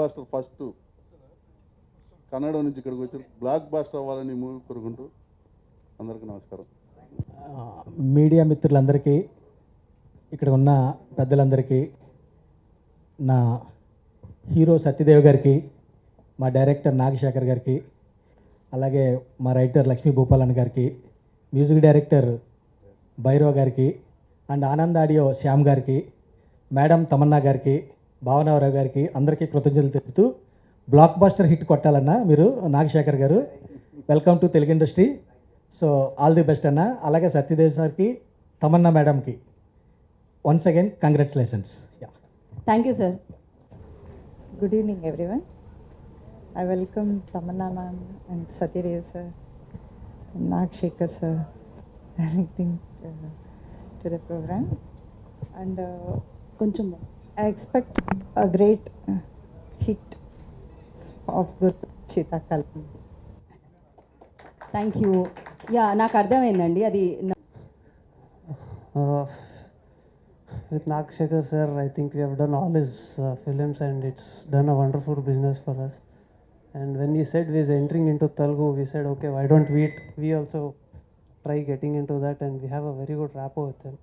Buster first Kannada నుంచి ఇక్కడికి వచ్చి బ్లాక్ బాస్టర్ అవ్వాలని మూవీ కోరుకుంటూ అందరికీ నమస్కారం. మీడియా మిత్రులందరికీ, ఇక్కడ ఉన్న పెద్దలందరికీ, నా హీరో సత్యదేవ్ గారికి, మా డైరెక్టర్ నాగశేఖర్ గారికి, అలాగే మా రైటర్ లక్ష్మీ భూపాలన్ గారికి, మ్యూజిక్ డైరెక్టర్ భైరవ్ గారికి, అండ్ ఆనంద్ ఆడియో శ్యామ్ గారికి, మేడం తమన్నా గారికి, భావనారావు గారికి అందరికీ కృతజ్ఞతలు తెలుపుతూ, బ్లాక్ బాస్టర్ హిట్ కొట్టాలన్నా మీరు నాగశేఖర్ గారు. Welcome to Telugu industry. So all the best అన్న. అలాగే సత్యదేవ్ సార్కి, తమన్నా మేడంకి once again congratulations. Thank you sir. Good evening, everyone. I welcome Tamanna ma'am and Satyadev sir, and Nag Shekhar sir, directing to the program. And కొంచెం I expect a great hit of good Chitakalam. Thank you. Yeah, నాకు అర్థమైందండి. అది With Nag Shekhar sir, I think we have done all his films and it's done a wonderful business for us. And when he said we is entering into Telugu, we said, okay, why don't we also try getting into that, and we have a very good rapport with him.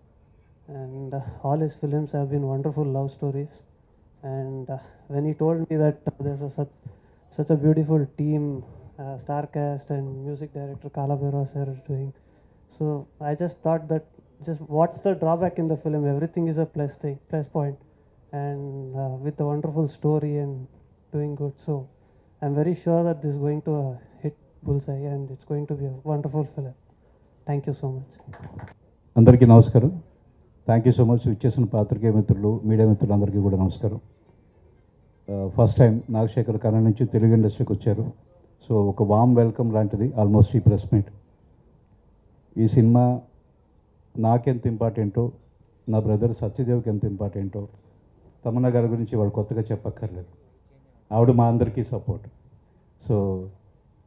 And all his films have been wonderful love stories. And when he told me that there's such a beautiful team, star cast and music director Kala Bhairav sir is doing, so I just thought that just what's the drawback in the film? Everything is a plus point, and with a wonderful story and doing good. So I'm very sure that this is going to hit bullseye and it's going to be a wonderful film. Thank you so much. అందరికీ నమస్కారం. Thank you so much. ఇచ్చేసిన పాత్రికేయ మిత్రులు, media మిత్రులు అందరికీ కూడా నమస్కారం. First time Nagasekhar Kannada నుంచి తెలుగు ఇండస్ట్రీకి వచ్చారు. సో ఒక వామ్ వెల్కమ్ లాంటిది ఆల్మోస్ట్ ఈ ప్రెస్ మీట్. ఈ సినిమా నాకెంత ఇంపార్టెంటో, నా బ్రదర్ సత్యదేవ్కి ఎంత ఇంపార్టెంటో తమన్నా గారి గురించి వాళ్ళు కొత్తగా చెప్పక్కర్లేదు. ఆవిడ మా అందరికీ సపోర్ట్. సో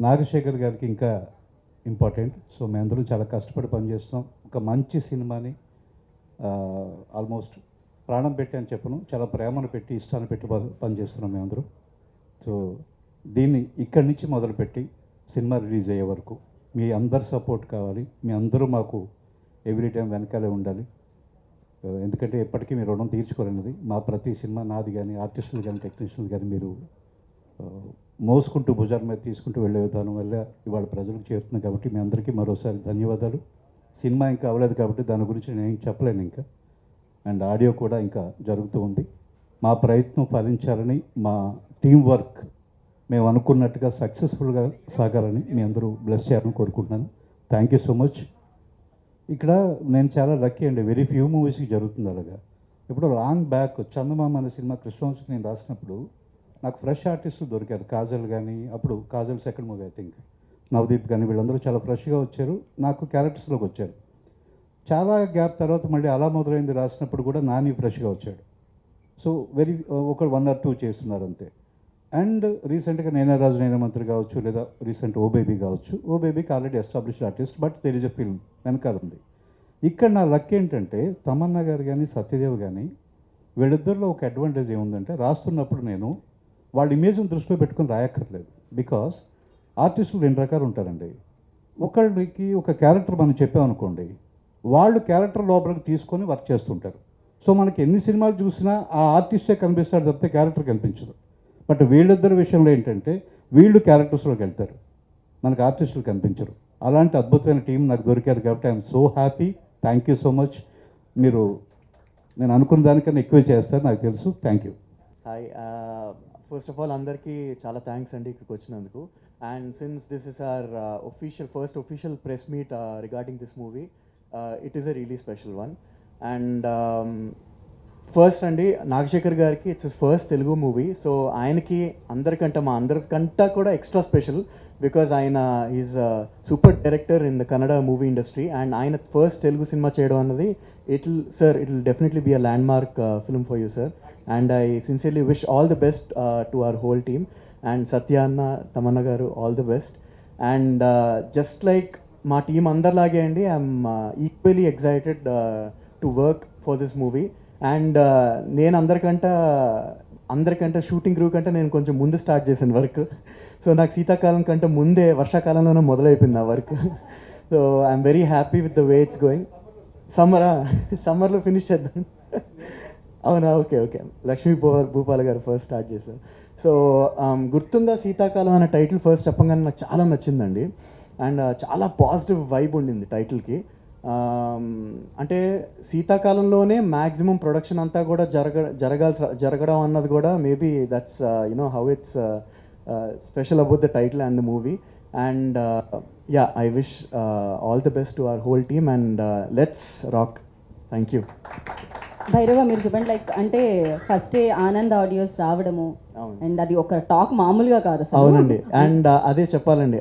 నాగశేఖర్ గారికి ఇంకా ఇంపార్టెంట్. సో మేమందరం చాలా కష్టపడి పనిచేస్తాం. ఒక మంచి సినిమాని ఆల్మోస్ట్ ప్రాణం పెట్టి అని చెప్పను, చాలా ప్రేమను పెట్టి, ఇష్టాన్ని పెట్టి పనిచేస్తున్నాం మేమందరం. సో దీన్ని ఇక్కడి నుంచి మొదలుపెట్టి సినిమా రిలీజ్ అయ్యే వరకు మీ అందరి సపోర్ట్ కావాలి. మీ అందరూ మాకు ఎవ్రీ టైం వెనకాలే ఉండాలి. ఎందుకంటే ఎప్పటికీ మీరు రుణం తీర్చుకోలేనిది. మా ప్రతి సినిమా నాది కానీ, ఆర్టిస్టులు కానీ, టెక్నీషియన్లు కానీ మీరు మోసుకుంటూ భుజాల మీద తీసుకుంటూ వెళ్ళే విధానం వల్ల ఇవాళ ప్రజలకు చేరుతుంది. కాబట్టి మీ అందరికీ మరోసారి ధన్యవాదాలు. సినిమా ఇంకా అవ్వలేదు కాబట్టి దాని గురించి నేను చెప్పలేను ఇంకా. అండ్ ఆడియో కూడా ఇంకా జరుగుతూ ఉంది. మా ప్రయత్నం ఫలించాలని, మా టీం వర్క్ మేము అనుకున్నట్టుగా సక్సెస్ఫుల్గా సాగాలని మీ అందరూ బ్లెస్ చేయాలని కోరుకుంటున్నాను. Thank you so much. ఇక్కడ నేను చాలా లక్కీ అండి. వెరీ ఫ్యూ మూవీస్కి జరుగుతుంది అలాగా. ఇప్పుడు లాంగ్ బ్యాక్ చందమామ అనే సినిమా కృష్ణవంశీకి నేను రాసినప్పుడు నాకు ఫ్రెష్ ఆర్టిస్టులు దొరికారు. కాజల్ కానీ, అప్పుడు Kajal second movie I think, Navdeep కానీ, వీళ్ళందరూ చాలా ఫ్రెష్గా వచ్చారు. నాకు క్యారెక్టర్స్లోకి వచ్చారు. చాలా గ్యాప్ తర్వాత మళ్ళీ అలా మొదలైంది రాసినప్పుడు కూడా నాని ఫ్రెష్గా వచ్చాడు. సో వెరీ ఒక 1 or 2 చేస్తున్నారు అంతే. అండ్ రీసెంట్గా నేనే రాజు నేనే మంత్రి కావచ్చు, లేదా రీసెంట్ ఓ బేబీ కావచ్చు. ఓ బేబీకి already established artist, but there is a film వెనకాల ఉంది. ఇక్కడ నా లక్ ఏంటంటే తమన్నా గారు కానీ, సత్యదేవ్ కానీ, వీళ్ళిద్దరిలో ఒక అడ్వాంటేజ్ ఏముందంటే రాస్తున్నప్పుడు నేను వాళ్ళ ఇమేజ్ని దృష్టిలో పెట్టుకొని రాయక్కర్లేదు. బికాస్ ఆర్టిస్టులు 2 రకాలు ఉంటారండి. ఒకళ్ళకి ఒక క్యారెక్టర్ మనం చెప్పామనుకోండి, వాళ్ళు క్యారెక్టర్ లోపలికి తీసుకొని వర్క్ చేస్తుంటారు. సో మనకి ఎన్ని సినిమాలు చూసినా ఆ ఆర్టిస్టే కనిపిస్తాడు తప్పితే క్యారెక్టర్ కనిపించదు. బట్ వీళ్ళిద్దరి విషయంలో ఏంటంటే వీళ్ళు క్యారెక్టర్స్లోకి వెళ్తారు, మనకు ఆర్టిస్టులు కనిపించరు. అలాంటి అద్భుతమైన టీం నాకు దొరికారు కాబట్టి I'm so happy. Thank you so much. మీరు నేను అనుకున్న దానికన్నా ఎక్కువే చేస్తారు నాకు తెలుసు. Thank you. Hi, first of all అందరికీ చాలా థ్యాంక్స్ అండి ఇక్కడికి వచ్చినందుకు. And since this is our first official press meet regarding this movie, it is a really special one. And first అండి నాగశేఖర్ గారికి it's his first Telugu movie. So ఆయనకి మా అందరికంటా కూడా ఎక్స్ట్రా స్పెషల్ బికాజ్ ఆయన is super director in the Kannada movie industry. And ఆయన first Telugu cinema చేయడం అన్నది it will definitely be a landmark film for you sir. And I sincerely wish all the best to our whole team. And Satya అన్న, తమన్నా గారు, all the best. And just like మా team అందరిలాగే అండి, I'm equally excited to work for this movie. And నేను అందరికంటే అందరికంటే shooting crew కంటే నేను కొంచెం ముందు స్టార్ట్ చేశాను వర్క్. సో నాకు శీతాకాలం కంటే ముందే వర్షాకాలంలోనే మొదలైపోయింది ఆ work. So I'm very happy with the way it's going. సమ్మర్లో ఫినిష్ చేద్దాం. అవునా, ఓకే ఓకే. లక్ష్మీ భూపాల గారు ఫస్ట్ స్టార్ట్ చేశారు. సో గుర్తుందా శీతాకాలం అనే టైటిల్ ఫస్ట్ చెప్పగానే నాకు చాలా నచ్చిందండి. అండ్ చాలా పాజిటివ్ వైబ్ ఉండింది టైటిల్కి. అంటే శీతాకాలంలోనే మ్యాక్సిమం ప్రొడక్షన్ అంతా కూడా జరగడం అన్నది కూడా maybe that's you know how it's special about the title and the movie. And yeah, I wish all the best to our whole team and let's rock. Thank you. Bhairava మీరు చెప్పండి, like అంటే ఫస్టే Anand audios రావడము అవును. అండ్ అది ఒక talk మామూలుగా కాదు అసలు. అవునండి. అండ్ అదే చెప్పాలండి,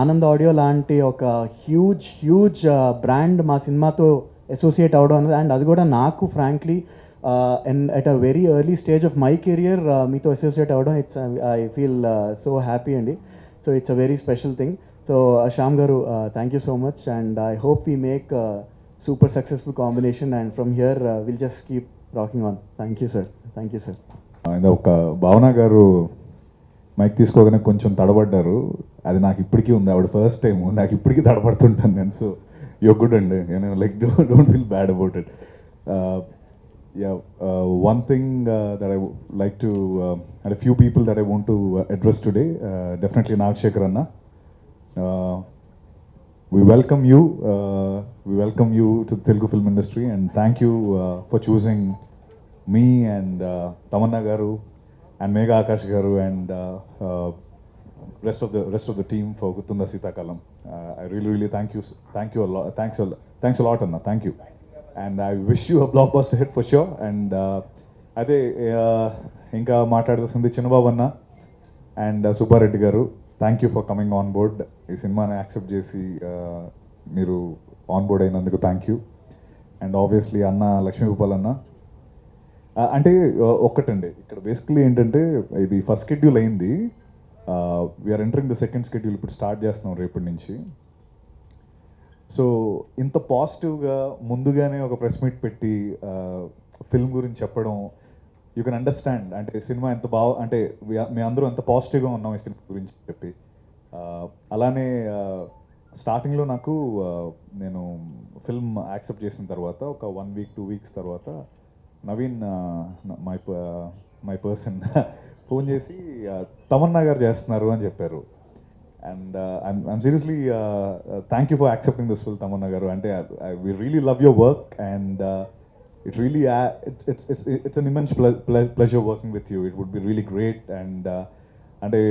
ఆనంద్ ఆడియో లాంటి ఒక హ్యూజ్ బ్రాండ్ మా సినిమాతో అసోసియేట్ అవడం అనేది, అండ్ అది కూడా నాకు frankly and at a very early stage of my career మీతో అసోసియేట్ అవ్వడం, it's I feel so happy అండి. So it's a very special thing. So Shyam గారు, thank you so much and I hope we make super successful combination and from here we'll just keep rocking on. Thank you sir. Thank you sir. ఒక భావన గారు mic తీసుకోగానే కొంచెం తడబడ్డారు. అది నాకు ఇప్పటికీ ఉంది. ఆవిడ ఫస్ట్ టైం, నాకు ఇప్పటికీ తడబడుతుంటాను నేను. సో యూర్ గుడ్ అండి, నేను like don't feel bad about it. One thing that I like to and few people that I want to address today, definitely Nagasekhar అన్న. We welcome you to the Telugu film industry and thank you for choosing me and Tamanna garu and Megha Akash garu and rest of the team for Guttunda Seethakalam. I really thank you a lot. Thanks a lot Anna, thank you. And I wish you a blockbuster hit for sure. And ade inka maatladusindi Chinnababu anna and Subbareddy garu, thank you for coming on board. ఈ సినిమాని accept చేసి మీరు on board అయినందుకు thank you. And obviously అన్న లక్ష్మీ భూపాల్ అన్న అంటే ఒక్కటండి, ఇక్కడ basically ఏంటంటే ఇది ఫస్ట్ షెడ్యూల్ అయింది, we're entering the second schedule, ఇప్పుడు స్టార్ట్ చేస్తున్నాం రేపటి నుంచి. సో ఇంత పాజిటివ్గా ముందుగానే ఒక ప్రెస్ మీట్ పెట్టి ఫిల్మ్ గురించి చెప్పడం, యూ కెన్ అండర్స్టాండ్ అంటే సినిమా ఎంత అంటే మీ అందరూ ఎంత పాజిటివ్గా ఉన్నాం ఈ సినిమా గురించి చెప్పి. అలానే స్టార్టింగ్లో నాకు నేను ఫిల్మ్ యాక్సెప్ట్ చేసిన తర్వాత ఒక 1 week 2 weeks తర్వాత నవీన్ మై పర్సన్ ఫోన్ చేసి తమన్నా గారు చేస్తున్నారు అని చెప్పారు. And I'm seriously thank you for accepting this film Tamannaah గారు. అంటే we really love your work and it really it's an immense pleasure working with you. It would be really great. And అంటే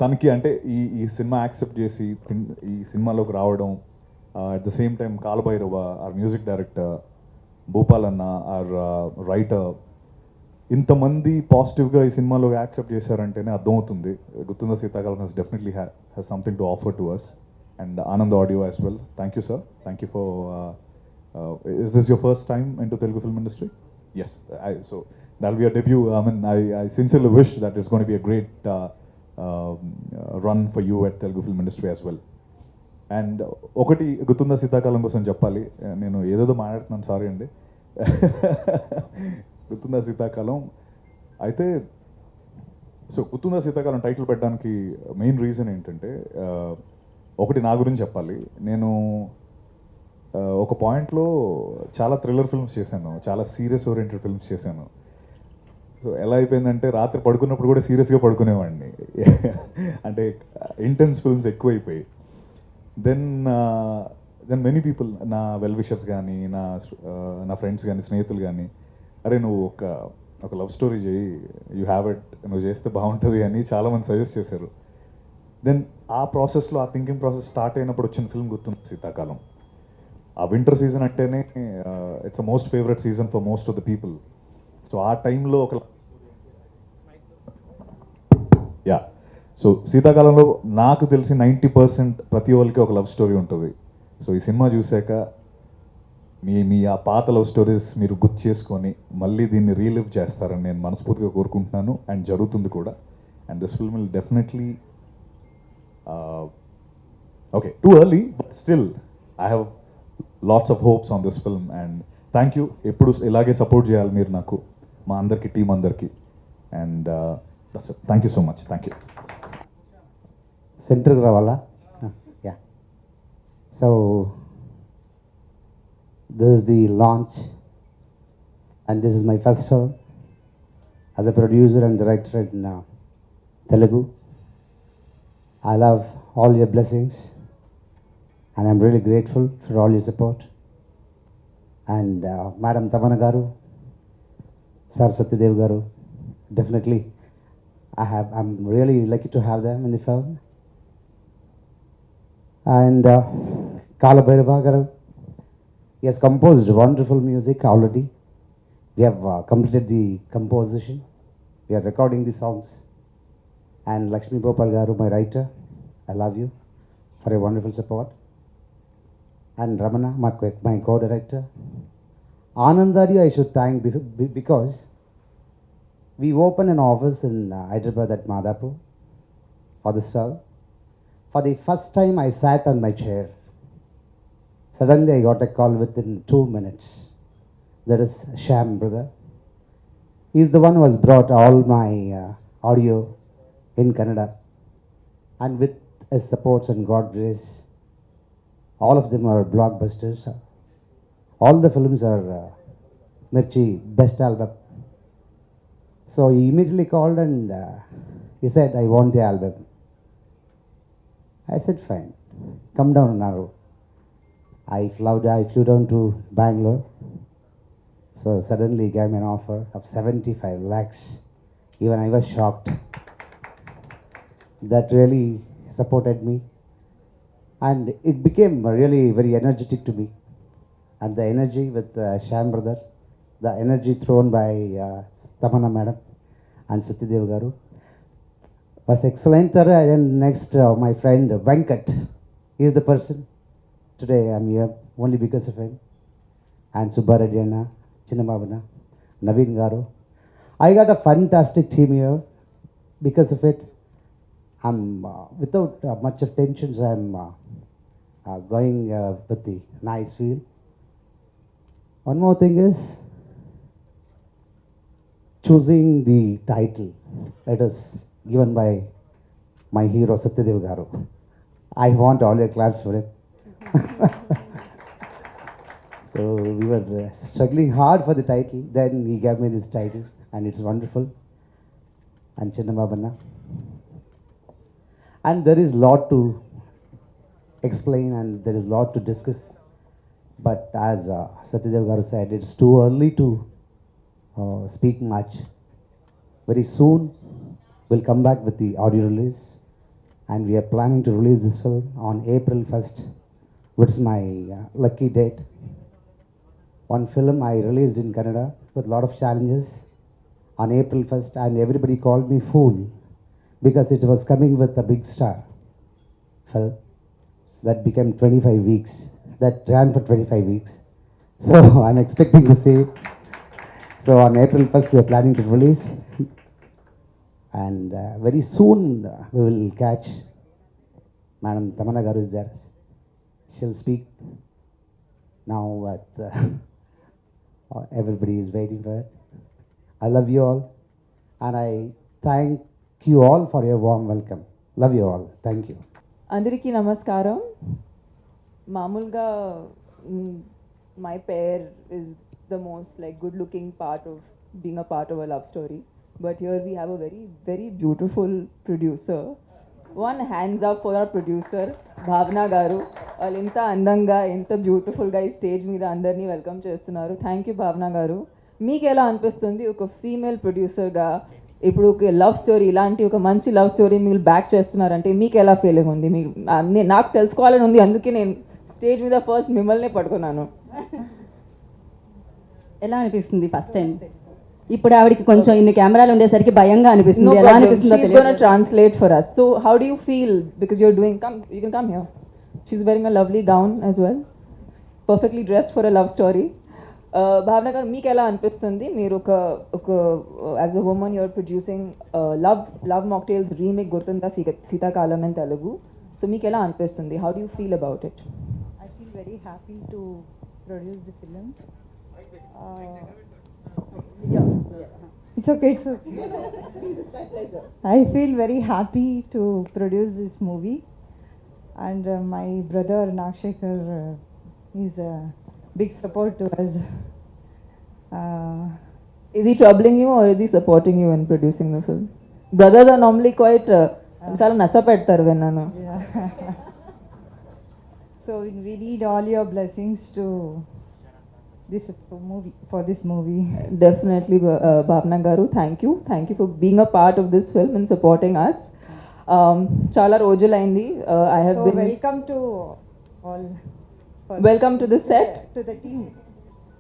తనకి అంటే ఈ సినిమా యాక్సెప్ట్ చేసి ఈ సినిమాలోకి రావడం, at the same time Kaalabhairava are music director, Bhupal అన్న ఆర్ రైటర్, ఇంతమంది పాజిటివ్గా ఈ సినిమాలో యాక్సెప్ట్ చేశారంటేనే అర్థమవుతుంది గుత్తుంద శీతాకాలం has definitely has something to offer to us. And Anand Audio as well. Thank you sir. Thank you for is this your first time into Telugu film industry? Yes. So that'll be a debut. I mean, I sincerely wish that it's going to be a great run for you at Telugu film industry as well. And ఒకటి గుత్తుంద శీతాకాలం కోసం చెప్పాలి, నేను ఏదేదో మాట్లాడుతున్నాను, sorry అండి. గుత్తుంద శీతాకాలం అయితే, సో గుత్తుంద శీతాకాలం టైటిల్ పెట్టడానికి మెయిన్ రీజన్ ఏంటంటే, ఒకటి నా గురించి చెప్పాలి. నేను ఒక పాయింట్లో చాలా థ్రిల్లర్ ఫిల్మ్స్ చేశాను, చాలా సీరియస్ ఓరియంటెడ్ ఫిల్మ్స్ చేశాను. సో ఎలా అయిపోయిందంటే రాత్రి పడుకున్నప్పుడు కూడా సీరియస్గా పడుకునేవాడిని. అంటే ఇంటెన్స్ ఫిల్మ్స్ ఎక్కువైపోయి. దెన్ మెనీ పీపుల్, నా వెల్ విషర్స్ కానీ, నా ఫ్రెండ్స్ కానీ, స్నేహితులు కానీ, అరే నువ్వు ఒక లవ్ స్టోరీ చేయి, యూ హ్యావ్ ఇట్, నువ్వు చేస్తే బాగుంటుంది అని చాలామంది సజెస్ట్ చేశారు. దెన్ ఆ ప్రాసెస్లో, ఆ థింకింగ్ ప్రాసెస్ స్టార్ట్ అయినప్పుడు వచ్చిన ఫిల్మ్ గుర్తుంది శీతాకాలం. ఆ వింటర్ సీజన్ అంటేనే it's a most favourite season for most of the people. So ఆ టైంలో సో శీతాకాలంలో నాకు తెలిసి 90% ప్రతి వాళ్ళకి ఒక లవ్ స్టోరీ ఉంటుంది. సో ఈ సినిమా చూశాక మీ ఆ పాత లవ్ స్టోరీస్ మీరు గుర్తు చేసుకొని మళ్ళీ దీన్ని రీలివ్ చేస్తారని నేను మనస్ఫూర్తిగా కోరుకుంటున్నాను. అండ్ జరుగుతుంది కూడా. And this film will definitely okay too early but still I have lots of hopes on this film. And thank you. ఎప్పుడు ఇలాగే సపోర్ట్ చేయాలి మీరు నాకు. మా అందరికి టీం అందరికి and that's it. Thank you so much. Thank you. సెంటర్కి రావాలా? Yeah. So this is the launch and this is my first film as a producer and director in Telugu. I love all your blessings and I'm really grateful for all your support. And Madam Tamanna Garu, Sir Satyadev Garu, definitely I'm really lucky to have them in the film. And Kala Bhairava Garu, he has composed wonderful music already. We have completed the composition. We are recording the songs. And Lakshmi Gopal Garu, my writer, I love you for your wonderful support. And Ramana, my co-director. Anandadi, I should thank because we opened an office in Hyderabad at Madhapur for this film. For the first time, I sat on my chair. Suddenly, I got a call within 2 minutes. That is Sham, brother. He's the one who has brought all my audio in Kannada, and with his supports and God grace, all of them are blockbusters. All the films are Mirchi best album. So he immediately called and he said, I want the album. I said, fine, come down now. I flew down to Bangalore. So suddenly he gave me an offer of 75 lakhs. Even I was shocked. That really supported me, and it became really very energetic to me. And the energy with Sham brother, the energy thrown by Tamanna madam and Satyadev Garu was excellent. And next, my friend Venkat, he is the person. Today I'm here only because of him. And Subbareddy Anna, Chinnababana, Naveen Garu. I got a fantastic team here. Because of it, I'm without much of tensions. I'm going with the nice feel. One more thing is choosing the title. It is given by my hero Satyadev Garu. I want all your claps for him. So we were struggling hard for the title. Then he gave me this title, and it's wonderful. And Chinnababana. And there is lot to explain and there is lot to discuss. But as Satyadev Garu said, it's too early to speak much. Very soon, we'll come back with the audio release. And we are planning to release this film on April 1st, which is my lucky date. One film I released in Kannada with a lot of challenges on April 1st, and everybody called me fool, because it was coming with a big star film that became 25 weeks, that ran for 25 weeks. So I'm expecting the same. So on April 1st, we are planning to release. And very soon we will catch. Madam Tamanna Garu is there. She'll speak now, but everybody is waiting for it. I love you all, and I thank you all for your warm welcome. Love you all. Thank you. అందరికీ నమస్కారం. మామూలుగా my pair is the most like good looking part of being a part of a love story, but here we have a very very beautiful producer. One hands up for hour producer భావన గారు. వాళ్ళు ఎంత అందంగా ఎంత బ్యూటిఫుల్గా ఈ stage మీద అందరినీ వెల్కమ్ చేస్తున్నారు. థ్యాంక్ యూ భావన గారు. మీకు ఎలా అనిపిస్తుంది ఒక ఫీమేల్ ప్రొడ్యూసర్గా ఇప్పుడు ఒక లవ్ స్టోరీ, ఇలాంటి ఒక మంచి లవ్ స్టోరీ మీరు బ్యాక్ చేస్తున్నారంటే మీకు ఎలా ఫీలింగ్ ఉంది? మీకు నాకు తెలుసుకోవాలని ఉంది, అందుకే నేను స్టేజ్ మీద ఫస్ట్ మిమ్మల్ని పట్టుకున్నాను. ఎలా అనిపిస్తుంది ఫస్ట్ టైం? ఇప్పుడు ఆవిడకి కొంచెం ఇన్ని కెమెరాలు ఉండేసరికి భయంగా అనిపిస్తుంది. ఎలా అనిపిస్తుందో translate for us. So how do you feel because you're doing you can come here. She's wearing a lovely gown as well, perfectly dressed for a love story. భావన గారు, మీకు ఎలా అనిపిస్తుంది? మీరు ఒక as a woman you're producing love mocktails remake Gurthunda Seethakalam in Telugu. So మీకు ఎలా అనిపిస్తుంది? How do you feel about it? I feel very happy to produce the film. It's okay, it's okay. I feel very happy to produce this movie. And my brother Nagshekhar is a big support to us. Is he troubling you or is he supporting you in producing the film? Brothers are normally quite చాలా నస పెడతారు విన్నాను. Yeah. So we need all your blessings to for this movie. Definitely, Bhavna garu, thank you for being a part of this film and supporting us. చాలా రోజులైంది. I have So been welcome to all. Welcome to the set. To the team.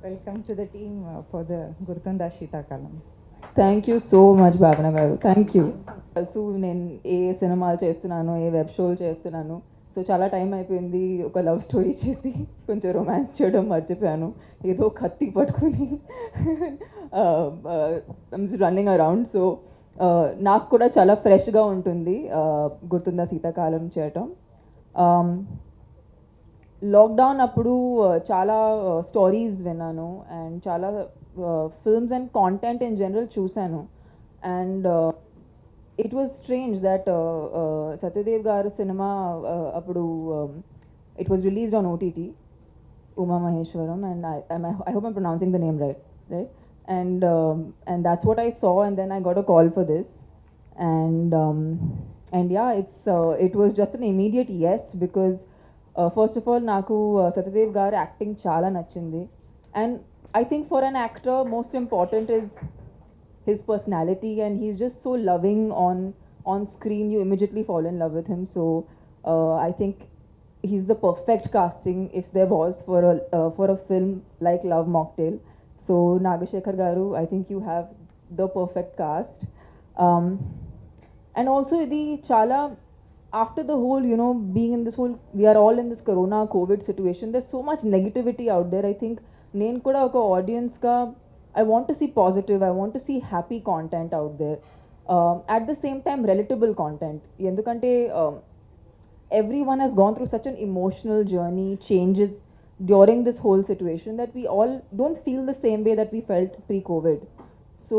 Welcome to the team for the Gurtunda Shitakalam. Thank you so much భావన గారు, thank you. తెలుసు నేను ఏ సినిమాలు చేస్తున్నాను, ఏ web షోలు చేస్తున్నాను. సో చాలా టైం అయిపోయింది ఒక లవ్ స్టోరీ చేసి కొంచెం రొమాన్స్ చేయడం మర్చిపోయాను. ఏదో కత్తి పట్టుకుని రన్నింగ్ అరౌండ్. సో నాకు కూడా చాలా ఫ్రెష్గా ఉంటుంది గుర్తుందా శీతాకాలం చేయటం. లాక్డౌన్ అప్పుడు చాలా స్టోరీస్ విన్నాను అండ్ చాలా films and content in general చూశాను. And it was strange that Satyadev గారు సినిమా అప్పుడు it was released on OTT, Uma Maheshwaram, and I hope I'm pronouncing the name right? And that's what I saw, and then I got a call for this, and yeah, it was just an immediate yes, because first of all, naku Satyadev gar acting chala nachindi, and I think for an actor, most important is his personality, and he's just so loving on screen. You immediately fall in love with him. So I think he's the perfect casting if there was for a film like Love Mocktail. So Nagashekhar garu, I think you have the perfect cast. And also idi chala, after the whole, being in this whole, we are all in this corona COVID situation, there's so much negativity out there. I think నేను కూడా ఒక ఆడియన్స్గా I want to see positive, I want to see happy content out there. At the same time, relatable content. ఎందుకంటే everyone has gone through such an emotional journey, changes during this whole situation, that we all don't feel the same way that we felt pre-COVID. So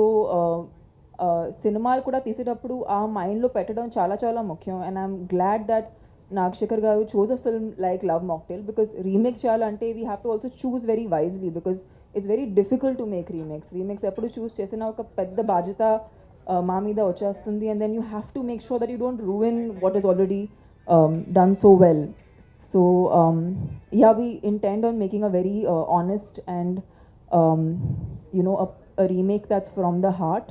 సినిమాలు కూడా తీసేటప్పుడు ఆ మైండ్లో పెట్టడం చాలా చాలా ముఖ్యం. And I'm glad that Nagshekhar garu chose a film like Love Mocktail, because remake చేయాలంటే we have to also choose very wisely, because it's very difficult to make remakes ఎప్పుడు చూస్ చేసిన ఒక పెద్ద బాధ్యత మా మీద వచ్చేస్తుంది, and then you have to make sure that you don't ruin what is already done so well. So yeah, we intend on making a very honest and a remake that's from the heart.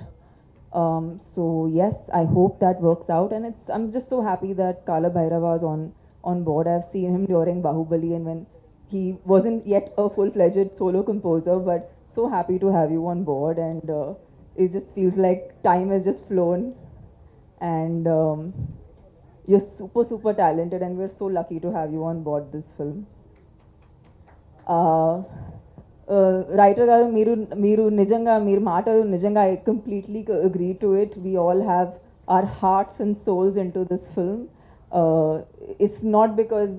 So yes, I hope that works out, and I'm just so happy that Kala Bhairava is on board. I've seen him during Bahubali, and when he wasn't yet a full-fledged solo composer, but so happy to have you on board, and it just feels like time has just flown, and you're super, super talented, and we're so lucky to have you on board this film. Writer గారు, మీరు నిజంగా మీరు మాటలు నిజంగా I completely agree to it. We all have our hearts and souls in to this film. It's not because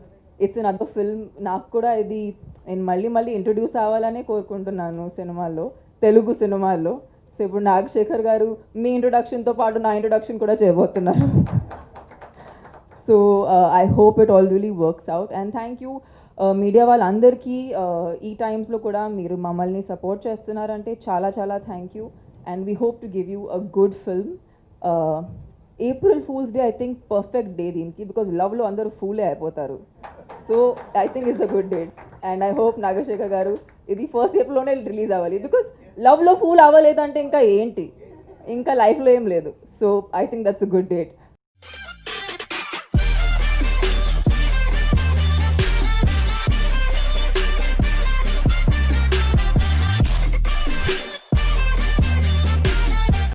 it's an other film. నాకు కూడా ఇది నేను మళ్ళీ ఇంట్రడ్యూస్ అవ్వాలనే కోరుకుంటున్నాను సినిమాల్లో, తెలుగు సినిమాల్లో. సో ఇప్పుడు నాగశేఖర్ గారు మీ ఇంట్రొడక్షన్తో పాటు నా ఇంట్రొడక్షన్ కూడా చేయబోతున్నారు. So I hope it all really works out, and thank you media వాళ్ళందరికీ. ఈ టైమ్స్లో కూడా మీరు మమ్మల్ని సపోర్ట్ చేస్తున్నారంటే చాలా చాలా thank you, and we hope to give you a good film. April fools day I think perfect day దీనికి, బికాజ్ లవ్లో అందరూ ఫూలే అయిపోతారు. So I think it's a good day, and I hope Nagashekar గారు ఇది ఫస్ట్ ఏప్రిల్లోనే రిలీజ్ అవ్వాలి, because లవ్లో ఫూల్ అవ్వలేదంటే ఇంకా ఏంటి, ఇంకా లైఫ్లో ఏం లేదు. So I think that's a good date.